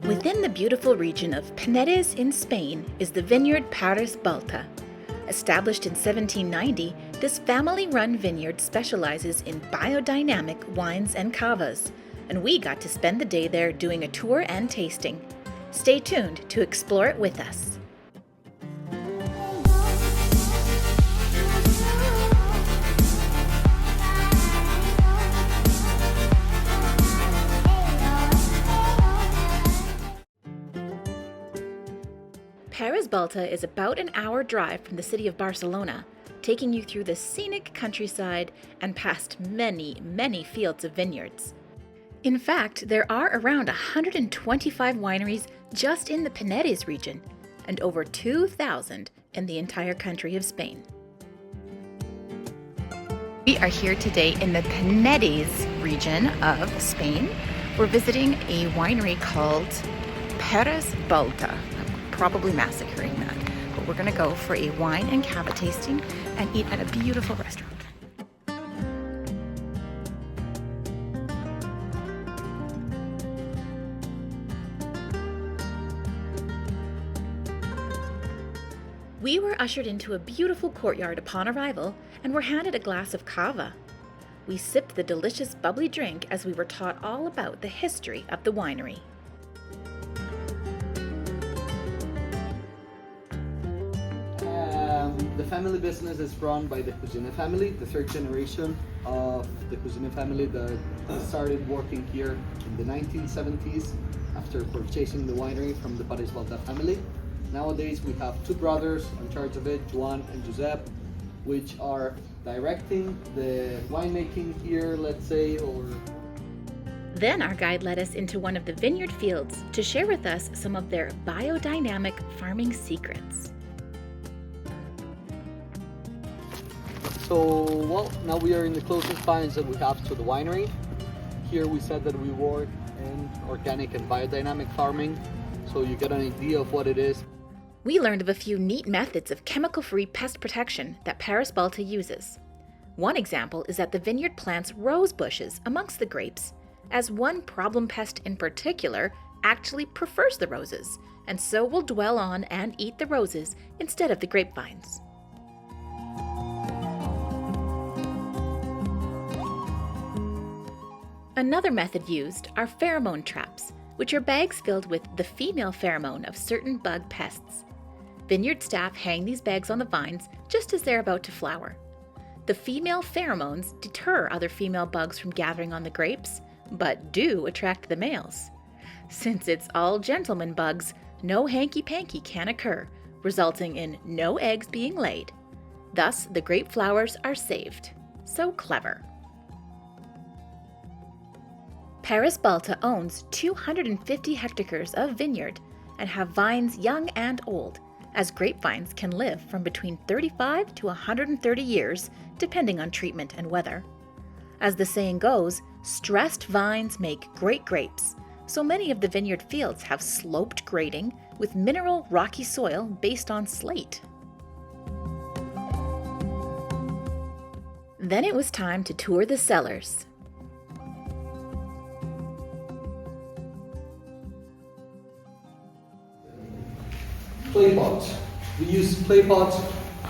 Within the beautiful region of Penedes in Spain is the vineyard Parés Baltà. Established in 1790, this family-run vineyard specializes in biodynamic wines and cavas, and we got to spend the day there doing a tour and tasting. Stay tuned to explore it with us. Parés Baltà is about an hour drive from the city of Barcelona, taking you through the scenic countryside and past many, many fields of vineyards. In fact, there are around 125 wineries just in the Penedes region, and over 2,000 in the entire country of Spain. We are here today in the Penedes region of Spain. We're visiting a winery called Parés Baltà. Probably massacring that, but we're gonna go for a wine and cava tasting and eat at a beautiful restaurant. We were ushered into a beautiful courtyard upon arrival and were handed a glass of cava. We sipped the delicious bubbly drink as we were taught all about the history of the winery. The family business is run by the Cuisine family, the third generation of the Cuisine family that started working here in the 1970s after purchasing the winery from the Parés Baltà family. Nowadays we have two brothers in charge of it, Joan and Josep, which are directing the winemaking here, let's say, or... Then our guide led us into one of the vineyard fields to share with us some of their biodynamic farming secrets. So, well, now we are in the closest vines that we have to the winery. Here we said that we work in organic and biodynamic farming, so you get an idea of what it is. We learned of a few neat methods of chemical-free pest protection that Parés Baltà uses. One example is that the vineyard plants rose bushes amongst the grapes, as one problem pest in particular actually prefers the roses, and so will dwell on and eat the roses instead of the grapevines. Another method used are pheromone traps, which are bags filled with the female pheromone of certain bug pests. Vineyard staff hang these bags on the vines just as they're about to flower. The female pheromones deter other female bugs from gathering on the grapes, but do attract the males. Since it's all gentleman bugs, no hanky-panky can occur, resulting in no eggs being laid. Thus, the grape flowers are saved. So clever. Parés Baltà owns 250 hectares of vineyard and have vines young and old, as grapevines can live from between 35 to 130 years, depending on treatment and weather. As the saying goes, stressed vines make great grapes, so many of the vineyard fields have sloped grading with mineral rocky soil based on slate. Then it was time to tour the cellars. Clay pots. We use clay pots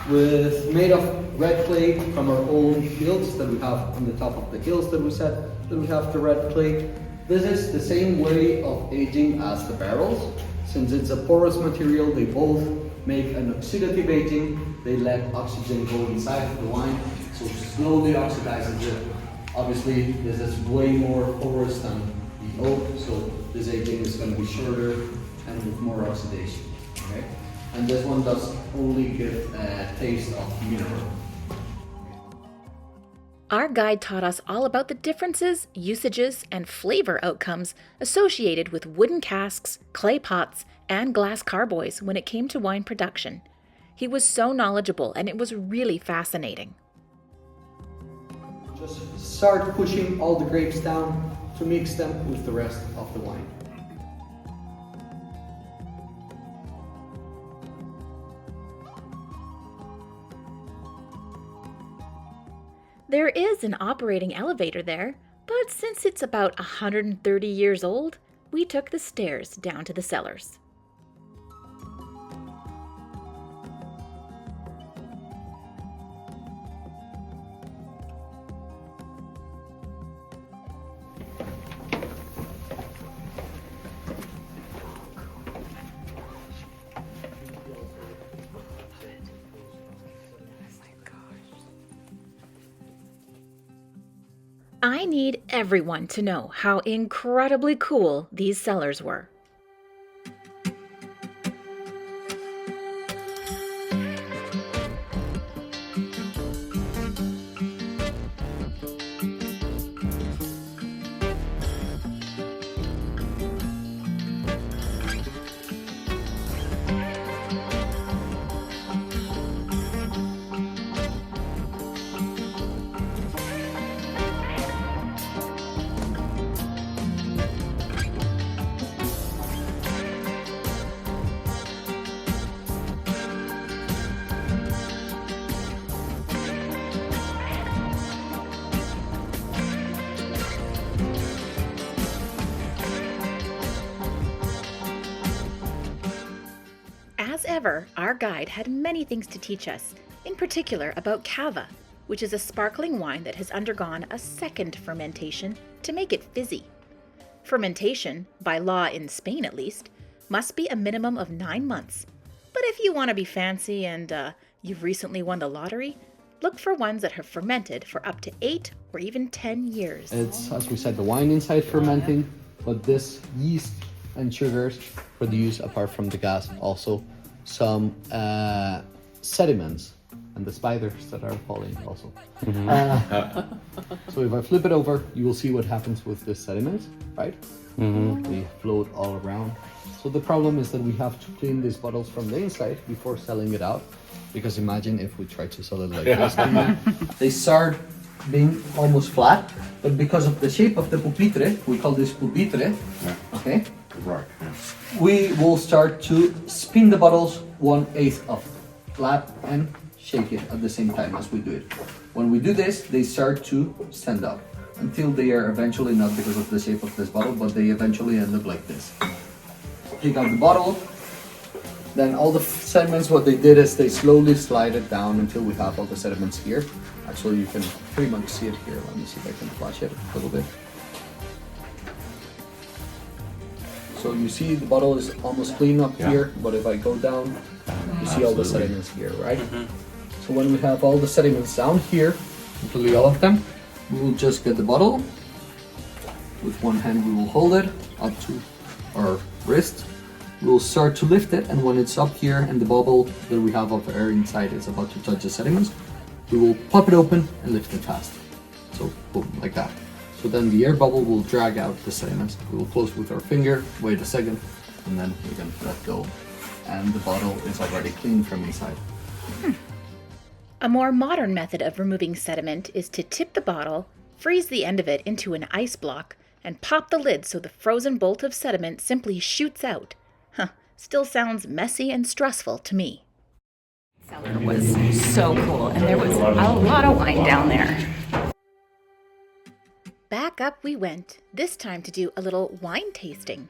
made of red clay from our own fields that we have on the top of the hills that we said that we have the red clay. This is the same way of aging as the barrels. Since it's a porous material, they both make an oxidative aging. They let oxygen go inside of the wine, so slowly oxidizes it. Obviously, this is way more porous than the oak, so this aging is going to be shorter and with more oxidation. Okay? And this one does only give a taste of mineral. Our guide taught us all about the differences, usages, and flavor outcomes associated with wooden casks, clay pots, and glass carboys when it came to wine production. He was so knowledgeable, and it was really fascinating. Just start pushing all the grapes down to mix them with the rest of the wine. There is an operating elevator there, but since it's about 130 years old, we took the stairs down to the cellars. I need everyone to know how incredibly cool these cellars were. As ever, our guide had many things to teach us, in particular about cava, which is a sparkling wine that has undergone a second fermentation to make it fizzy. Fermentation, by law in Spain at least, must be a minimum of 9 months. But if you want to be fancy and you've recently won the lottery, look for ones that have fermented for up to 8 or even 10 years. It's, as we said, the wine inside fermenting, but this yeast and sugars produce, apart from the gas, also some sediments and the spiders that are falling also. So if I flip it over, you will see what happens with the sediments, right? They float all around. So the problem is that we have to clean these bottles from the inside before selling it out, because imagine if we try to sell it like this. They start being almost flat, but because of the shape of the pupitre, we call this pupitre, okay? Right. We will start to spin the bottles 1/8 of flat and shake it at the same time as we do it. When we do this, they start to stand up until they are eventually, not because of the shape of this bottle, but they eventually end up like this. Take out the bottle, then all the sediments, what they did is they slowly slide it down until we have all the sediments here. Actually, you can pretty much see it here. Let me see if I can flash it a little bit. So you see the bottle is almost clean up here, but if I go down, you see all the sediments here, right? So when we have all the sediments down here, literally all of them, we will just get the bottle. With one hand we will hold it up to our wrist. We will start to lift it, and when it's up here and the bubble that we have of air inside is about to touch the sediments, we will pop it open and lift it fast. So boom, like that. So then the air bubble will drag out the sediments. We will close with our finger, wait a second, and then we can let go. And the bottle is already clean from inside. A more modern method of removing sediment is to tip the bottle, freeze the end of it into an ice block, and pop the lid so the frozen bolt of sediment simply shoots out. Still sounds messy and stressful to me. Cellar was so cool, and there was a lot of wine down there. Back up we went, this time to do a little wine tasting.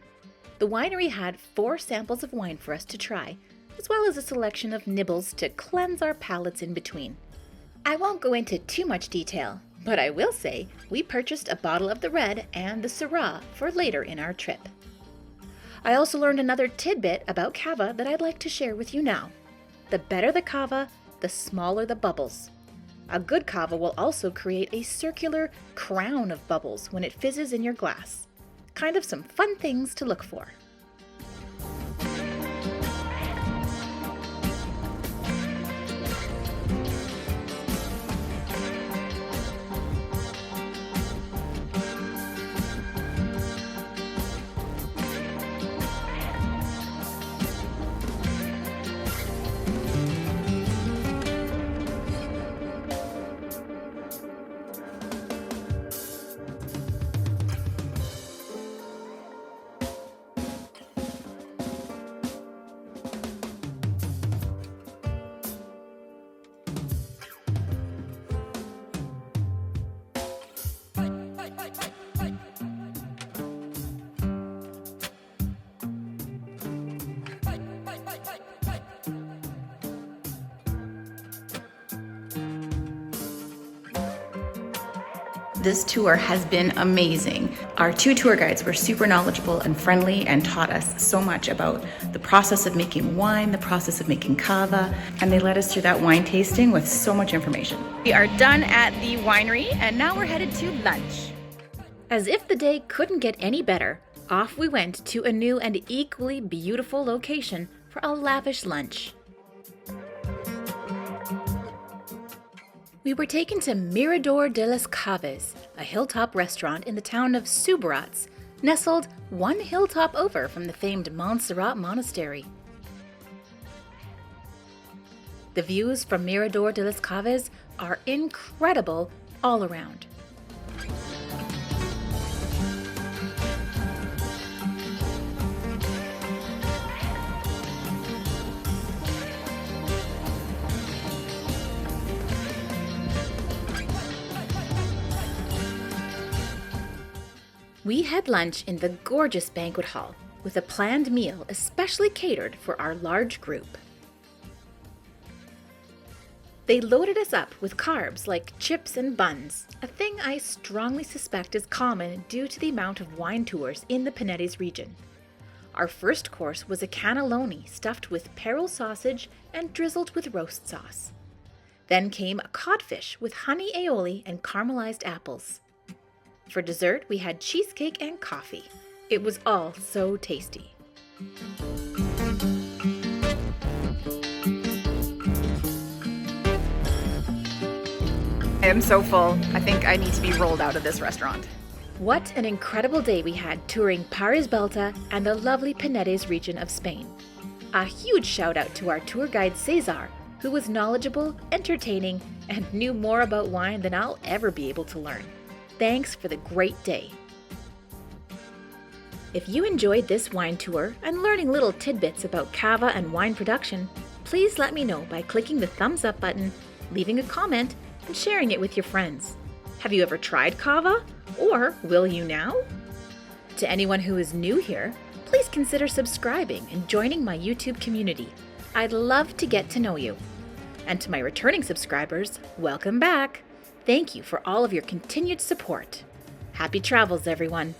The winery had 4 samples of wine for us to try, as well as a selection of nibbles to cleanse our palates in between. I won't go into too much detail, but I will say we purchased a bottle of the red and the Syrah for later in our trip. I also learned another tidbit about cava that I'd like to share with you now. The better the cava, the smaller the bubbles. A good cava will also create a circular crown of bubbles when it fizzes in your glass. Kind of some fun things to look for. this tour has been amazing. Our 2 tour guides were super knowledgeable and friendly and taught us so much about the process of making wine, the process of making cava, and they led us through that wine tasting with so much information. We are done at the winery and now we're headed to lunch. As if the day couldn't get any better, off we went to a new and equally beautiful location for a lavish lunch. We were taken to Mirador de las Cavas, a hilltop restaurant in the town of Subirats, nestled 1 hilltop over from the famed Montserrat Monastery. The views from Mirador de las Cavas are incredible all around. We had lunch in the gorgeous banquet hall with a planned meal especially catered for our large group. They loaded us up with carbs like chips and buns, a thing I strongly suspect is common due to the amount of wine tours in the Penedes region. Our first course was a cannelloni stuffed with peril sausage and drizzled with roast sauce. Then came a codfish with honey aioli and caramelized apples. For dessert, we had cheesecake and coffee. It was all so tasty. I am so full. I think I need to be rolled out of this restaurant. What an incredible day we had touring Parés Baltà and the lovely Penedes region of Spain. A huge shout out to our tour guide Cesar, who was knowledgeable, entertaining, and knew more about wine than I'll ever be able to learn. Thanks for the great day. If you enjoyed this wine tour and learning little tidbits about cava and wine production, please let me know by clicking the thumbs up button, leaving a comment, and sharing it with your friends. Have you ever tried cava? Or will you now? To anyone who is new here, please consider subscribing and joining my YouTube community. I'd love to get to know you. And to my returning subscribers, welcome back. Thank you for all of your continued support. Happy travels, everyone.